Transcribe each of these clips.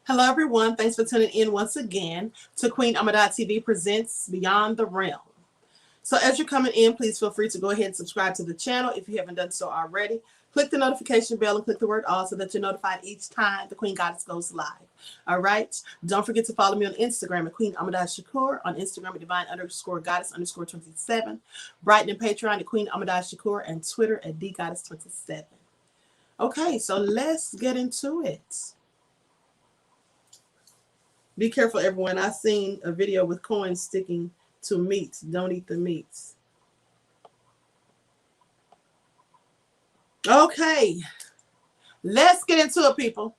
Hello, everyone. Thanks for tuning in once again to Queen Ahmadiyyah TV presents Beyond the Realm. So as you're coming in, please feel free to go ahead and subscribe to the channel if you haven't done so already. Click the notification bell and click the word all so that you're notified each time the Queen Goddess goes live. All right. Don't forget to follow me on Instagram at Queen Ahmadiyyah, on Instagram at divine_goddess_27, Brighton and Patreon at Queen Ahmadiyyah, and Twitter at dgoddess27. Okay, so let's get into it. Be careful, everyone. I seen a video with coins sticking to meats. Don't eat the meats. Okay, let's get into it, people.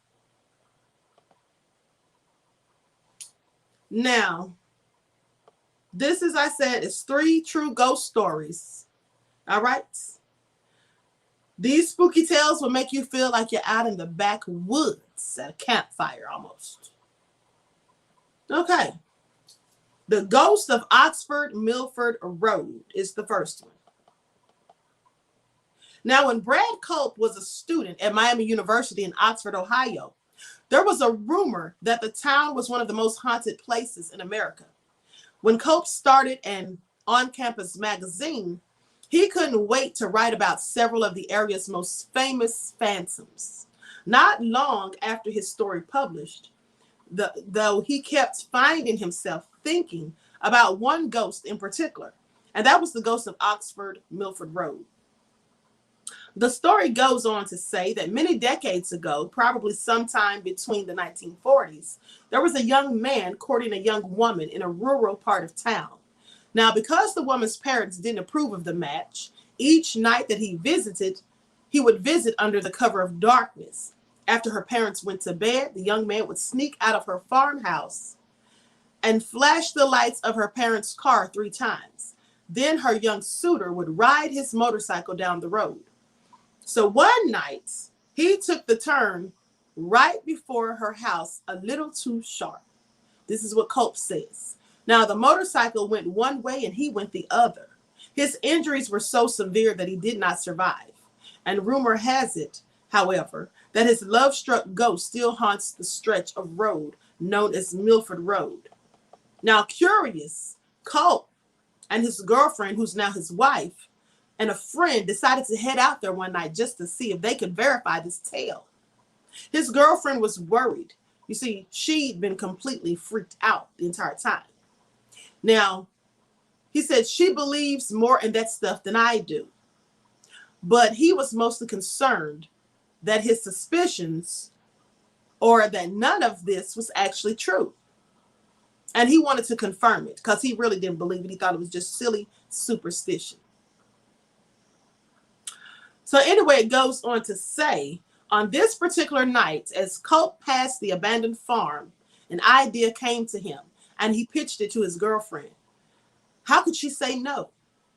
Now, this, as I said, is 3 true ghost stories. All right? These spooky tales will make you feel like you're out in the backwoods at a campfire almost. Okay. The Ghost of Oxford Milford Road is the first one. Now, when Brad Culp was a student at Miami University in Oxford, Ohio, there was a rumor that the town was one of the most haunted places in America. When Culp started an on-campus magazine, he couldn't wait to write about several of the area's most famous phantoms. Not long after his story published, though, he kept finding himself thinking about one ghost in particular, and that was the ghost of Oxford Milford Road. The story goes on to say that many decades ago, probably sometime between the 1940s, there was a young man courting a young woman in a rural part of town. Now, because the woman's parents didn't approve of the match, each night that he would visit under the cover of darkness. After her parents went to bed, the young man would sneak out of her farmhouse and flash the lights of her parents' car 3 times. Then her young suitor would ride his motorcycle down the road. So one night, he took the turn right before her house a little too sharp. This is what Culp says. Now, the motorcycle went one way and he went the other. His injuries were so severe that he did not survive. And rumor has it, however, that his love-struck ghost still haunts the stretch of road known as Milford Road. Now, curious, Culp and his girlfriend, who's now his wife, and a friend decided to head out there one night just to see if they could verify this tale. His girlfriend was worried. You see, she'd been completely freaked out the entire time. Now, he said she believes more in that stuff than I do. But he was mostly concerned that his suspicions, or that none of this was actually true. And he wanted to confirm it because he really didn't believe it. He thought it was just silly superstition. So anyway, it goes on to say, on this particular night, as Culp passed the abandoned farm, an idea came to him, and he pitched it to his girlfriend. How could she say no?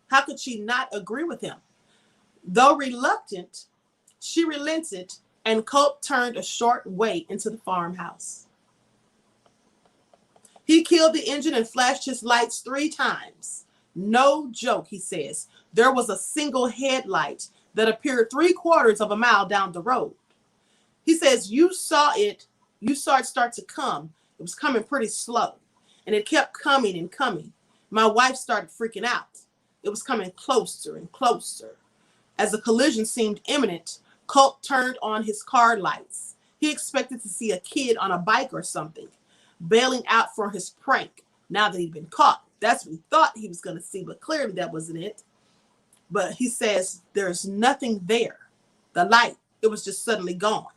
How could she not agree with him? Though reluctant, she relented, and Culp turned a short way into the farmhouse. He killed the engine and flashed his lights 3 times. No joke, he says. There was a single headlight that appeared 3/4 of a mile down the road. He says, you saw it start to come. It was coming pretty slow, and it kept coming and coming. My wife started freaking out. It was coming closer and closer. As the collision seemed imminent, Culp turned on his car lights. He expected to see a kid on a bike or something, bailing out for his prank now that he'd been caught. That's what he thought he was going to see, but clearly that wasn't it. But he says there's nothing there. The light, it was just suddenly gone.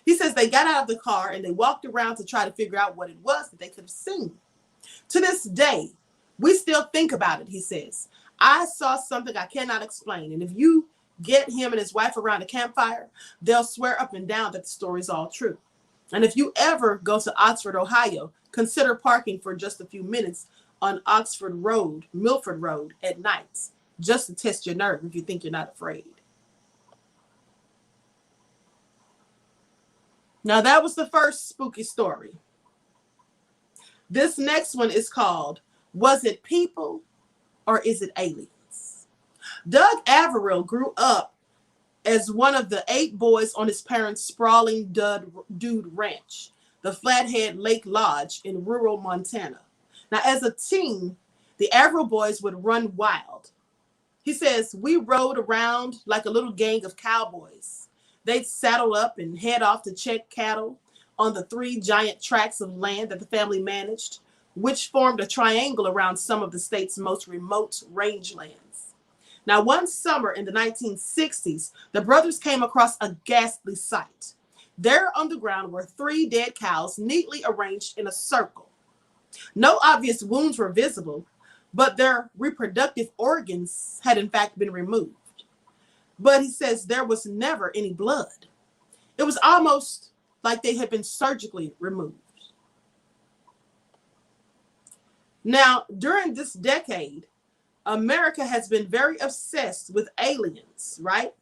He says they got out of the car and they walked around to try to figure out what it was that they could have seen. To this day, we still think about it, he says. I saw something I cannot explain. And if you get him and his wife around a campfire, they'll swear up and down that the story is all true. And if you ever go to Oxford, Ohio, consider parking for just a few minutes on Oxford Road, Milford Road at night, just to test your nerve if you think you're not afraid. Now, that was the first spooky story. This next one is called, Was It People or Is It Aliens? Doug Averill grew up as one of the 8 boys on his parents' sprawling dude ranch. the Flathead Lake Lodge in rural Montana. Now, as a teen, the Averill boys would run wild. He says, we rode around like a little gang of cowboys. They'd saddle up and head off to check cattle on the 3 giant tracts of land that the family managed, which formed a triangle around some of the state's most remote rangelands. Now, one summer in the 1960s, the brothers came across a ghastly sight. There on the ground were 3 dead cows neatly arranged in a circle. No obvious wounds were visible, but their reproductive organs had in fact been removed. But he says there was never any blood. It was almost like they had been surgically removed. Now, during this decade, America has been very obsessed with aliens, right?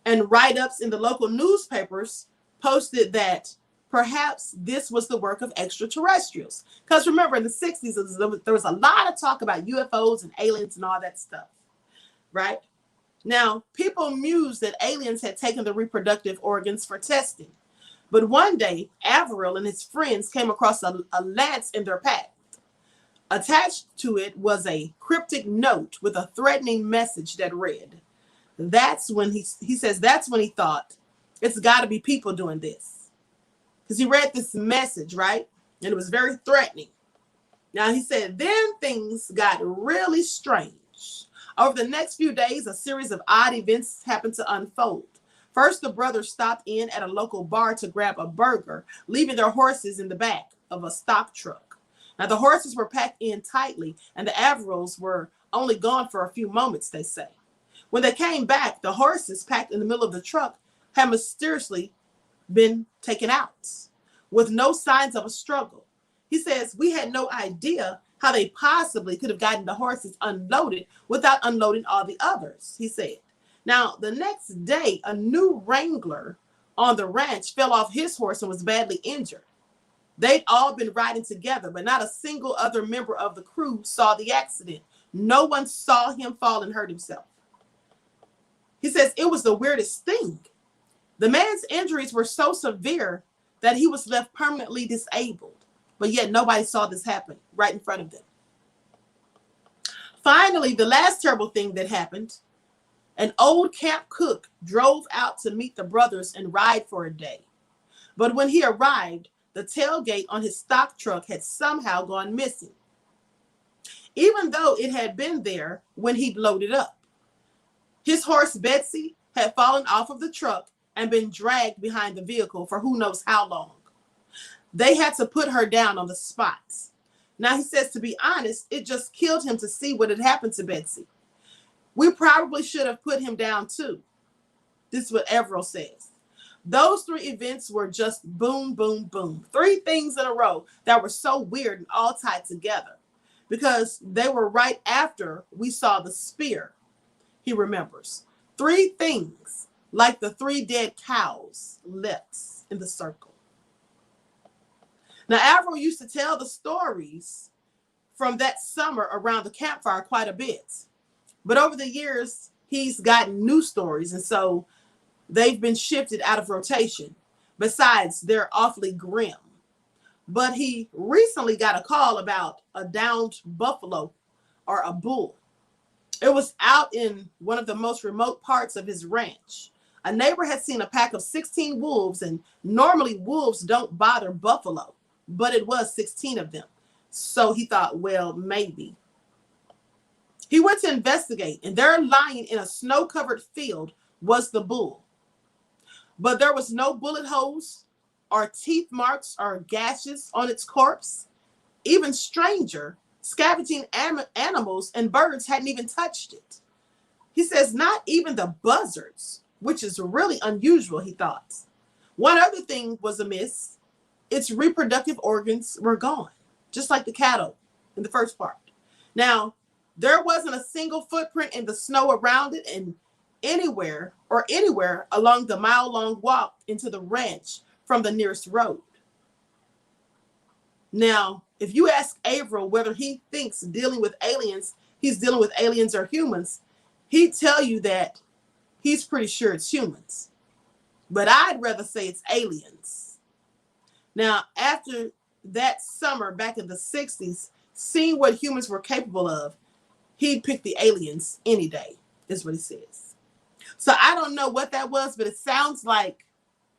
And write-ups in the local newspapers posted that perhaps this was the work of extraterrestrials. Because remember, in the 60s, there was a lot of talk about UFOs and aliens and all that stuff, right? Now, people mused that aliens had taken the reproductive organs for testing. But one day, Averill and his friends came across a lance in their path. Attached to it was a cryptic note with a threatening message that read, that's when he says that's when he thought, it's got to be people doing this. Because he read this message, right? And it was very threatening. Now, he said, then things got really strange. Over the next few days, a series of odd events happened to unfold. First, the brothers stopped in at a local bar to grab a burger, leaving their horses in the back of a stock truck. Now, the horses were packed in tightly, and the Averills were only gone for a few moments, they say. When they came back, the horses packed in the middle of the truck had mysteriously been taken out with no signs of a struggle. He says, we had no idea how they possibly could have gotten the horses unloaded without unloading all the others, he said. Now, the next day, a new wrangler on the ranch fell off his horse and was badly injured. They'd all been riding together, but not a single other member of the crew saw the accident. No one saw him fall and hurt himself. He says it was the weirdest thing. The man's injuries were so severe that he was left permanently disabled, but yet nobody saw this happen right in front of them. Finally, the last terrible thing that happened, an old camp cook drove out to meet the brothers and ride for a day. But when he arrived, the tailgate on his stock truck had somehow gone missing, even though it had been there when he'd loaded up. His horse, Betsy, had fallen off of the truck and been dragged behind the vehicle for who knows how long. They had to put her down on the spot. Now, he says, to be honest, it just killed him to see what had happened to Betsy. We probably should have put him down too. This is what Averill says. Those 3 events were just boom, boom, boom. 3 things in a row that were so weird and all tied together because they were right after we saw the spear, he remembers. 3 things like the 3 dead cows left in the circle. Now, Averill used to tell the stories from that summer around the campfire quite a bit. But over the years, he's gotten new stories, and so they've been shifted out of rotation. Besides, they're awfully grim. But he recently got a call about a downed buffalo or a bull. It was out in one of the most remote parts of his ranch. A neighbor had seen a pack of 16 wolves, and normally wolves don't bother buffalo, but it was 16 of them. So he thought, well, maybe. He went to investigate, and there lying in a snow-covered field was the bull. But there was no bullet holes or teeth marks or gashes on its corpse. Even stranger, scavenging animals and birds hadn't even touched it. He says not even the buzzards, which is really unusual, he thought. One other thing was amiss. Its reproductive organs were gone, just like the cattle in the first part. Now, there wasn't a single footprint in the snow around it, and anywhere along the mile-long walk into the ranch from the nearest road. Now, if you ask Averill whether he thinks he's dealing with aliens or humans, he'd tell you that he's pretty sure it's humans. but I'd rather say it's aliens. Now, after that summer back in the 60s, seeing what humans were capable of, he'd pick the aliens any day, is what he says. So I don't know what that was, but it sounds like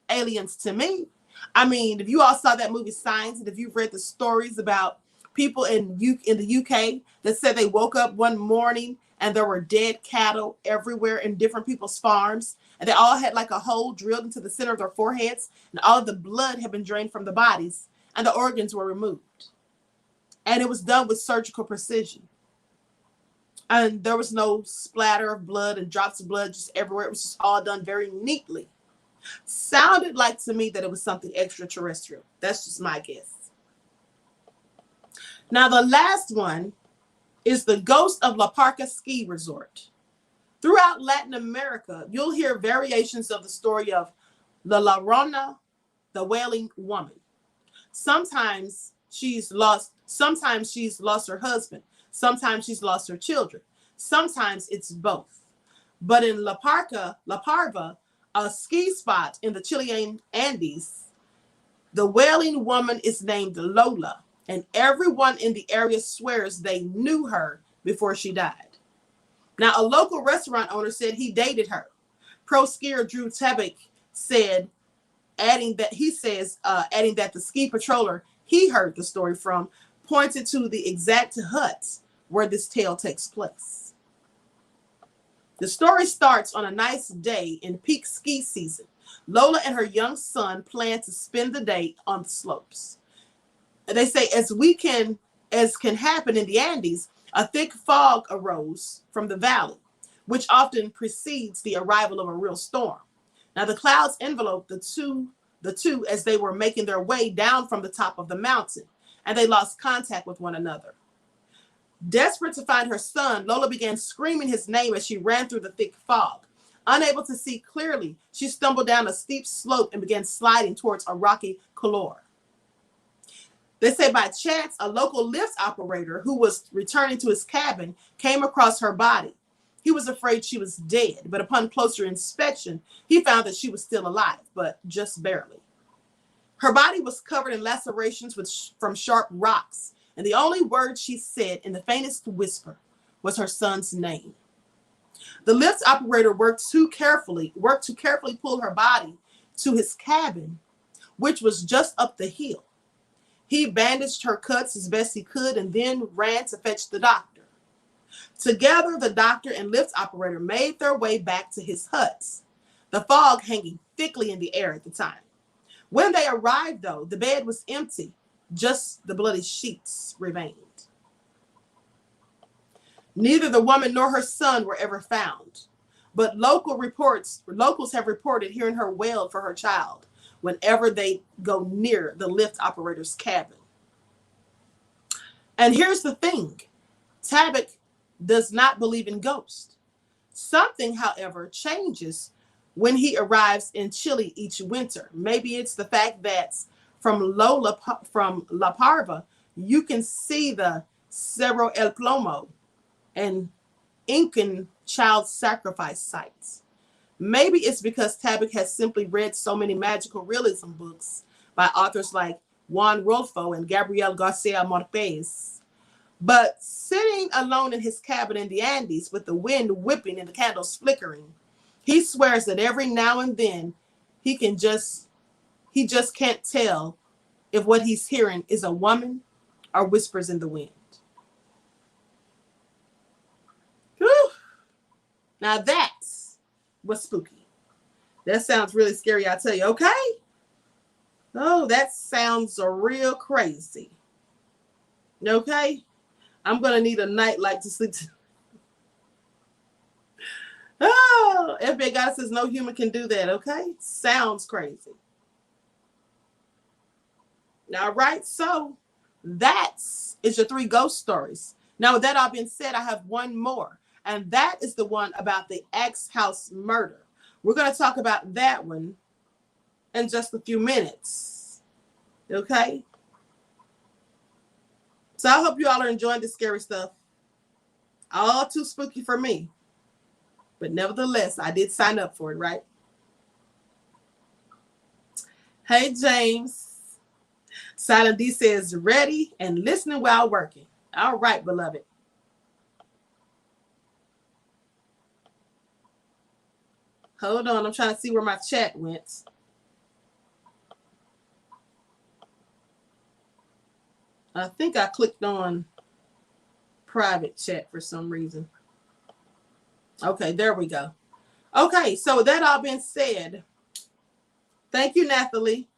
aliens to me. I mean, if you all saw that movie Signs, and if you've read the stories about people in the UK that said they woke up one morning and there were dead cattle everywhere in different people's farms, and they all had like a hole drilled into the center of their foreheads, and all of the blood had been drained from the bodies, and the organs were removed. And it was done with surgical precision. And there was no splatter of blood and drops of blood just everywhere. It was just all done very neatly. Sounded like to me that it was something extraterrestrial. That's just my guess. Now, the last one is the Ghost of La Piedra ski resort. Throughout Latin America, you'll hear variations of the story of La Llorona, the wailing woman. Sometimes she's lost her husband. Sometimes she's lost her children. Sometimes it's both. But in La Parva, a ski spot in the Chilean Andes, the wailing woman is named Lola, and everyone in the area swears they knew her before she died. Now, a local restaurant owner said he dated her. Pro skier Drew Tabak said, adding that the ski patroller he heard the story from pointed to the exact hut where this tale takes place. The story starts on a nice day in peak ski season. Lola and her young son plan to spend the day on the slopes. They say, as can happen in the Andes, a thick fog arose from the valley, which often precedes the arrival of a real storm. Now, the clouds enveloped the two as they were making their way down from the top of the mountain, and they lost contact with one another. Desperate to find her son, Lola began screaming his name as she ran through the thick fog. Unable to see clearly, she stumbled down a steep slope and began sliding towards a rocky couloir. They say by chance, a local lift operator who was returning to his cabin came across her body. He was afraid she was dead, but upon closer inspection, he found that she was still alive, but just barely. Her body was covered in lacerations from sharp rocks, and the only word she said in the faintest whisper was her son's name. The lift operator worked to carefully pull her body to his cabin, which was just up the hill. He bandaged her cuts as best he could and then ran to fetch the doctor. Together, the doctor and lift operator made their way back to his huts, the fog hanging thickly in the air at the time. When they arrived, though, the bed was empty. Just the bloody sheets remained. Neither the woman nor her son were ever found, but locals have reported hearing her wail for her child whenever they go near the lift operator's cabin. And here's the thing. Tabak does not believe in ghosts. Something, however, changes when he arrives in Chile each winter. Maybe it's the fact that from La Parva, you can see the Cerro El Plomo and Incan child sacrifice sites. Maybe it's because Tabak has simply read so many magical realism books by authors like Juan Rulfo and Gabriel Garcia Marquez. But sitting alone in his cabin in the Andes with the wind whipping and the candles flickering, he swears that every now and then he just can't tell if what he's hearing is a woman or whispers in the wind. Whew. Now that's what's spooky. That sounds really scary, I tell you, okay? Oh, that sounds real crazy. Okay? I'm going to need a nightlight to sleep. Oh, FBI God says no human can do that, okay? Sounds crazy. All right, so that is your 3 ghost stories. Now, with that all being said, I have one more, and that is the one about the Axe House murder. We're going to talk about that one in just a few minutes, okay? So I hope you all are enjoying this scary stuff. All too spooky for me. But nevertheless, I did sign up for it, right? Hey, James. Silent D says ready and listening while working. All right, beloved. Hold on. I'm trying to see where my chat went. I think I clicked on private chat for some reason. Okay, there we go. Okay, so with that all being said, thank you, Nathalie.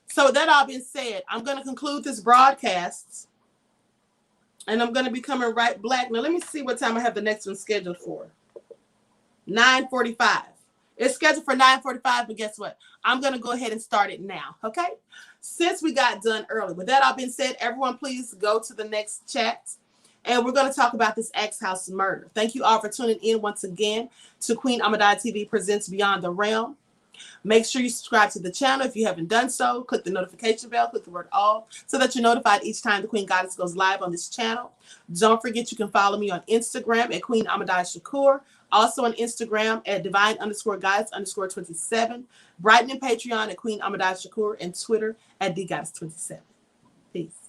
So with that all being said, I'm going to conclude this broadcast, and I'm going to be coming right back. Now, let me see what time I have the next one scheduled for. 9:45. It's scheduled for 9:45, but guess what? I'm going to go ahead and start it now, okay? Since we got done early. With that all being said, everyone please go to the next chat, and we're going to talk about this X House murder. Thank you all for tuning in once again to Queen Ahmadiyyah TV Presents Beyond the Realm. Make sure you subscribe to the channel if you haven't done so. Click the notification bell, click the word all, so that you're notified each time the Queen Goddess goes live on this channel. Don't forget you can follow me on Instagram at Queen Ahmadiyyah also on Instagram at divine_goddess_27, Brighton and Patreon at Queen Ahmadiyyah and Twitter at DGoddess27. Peace.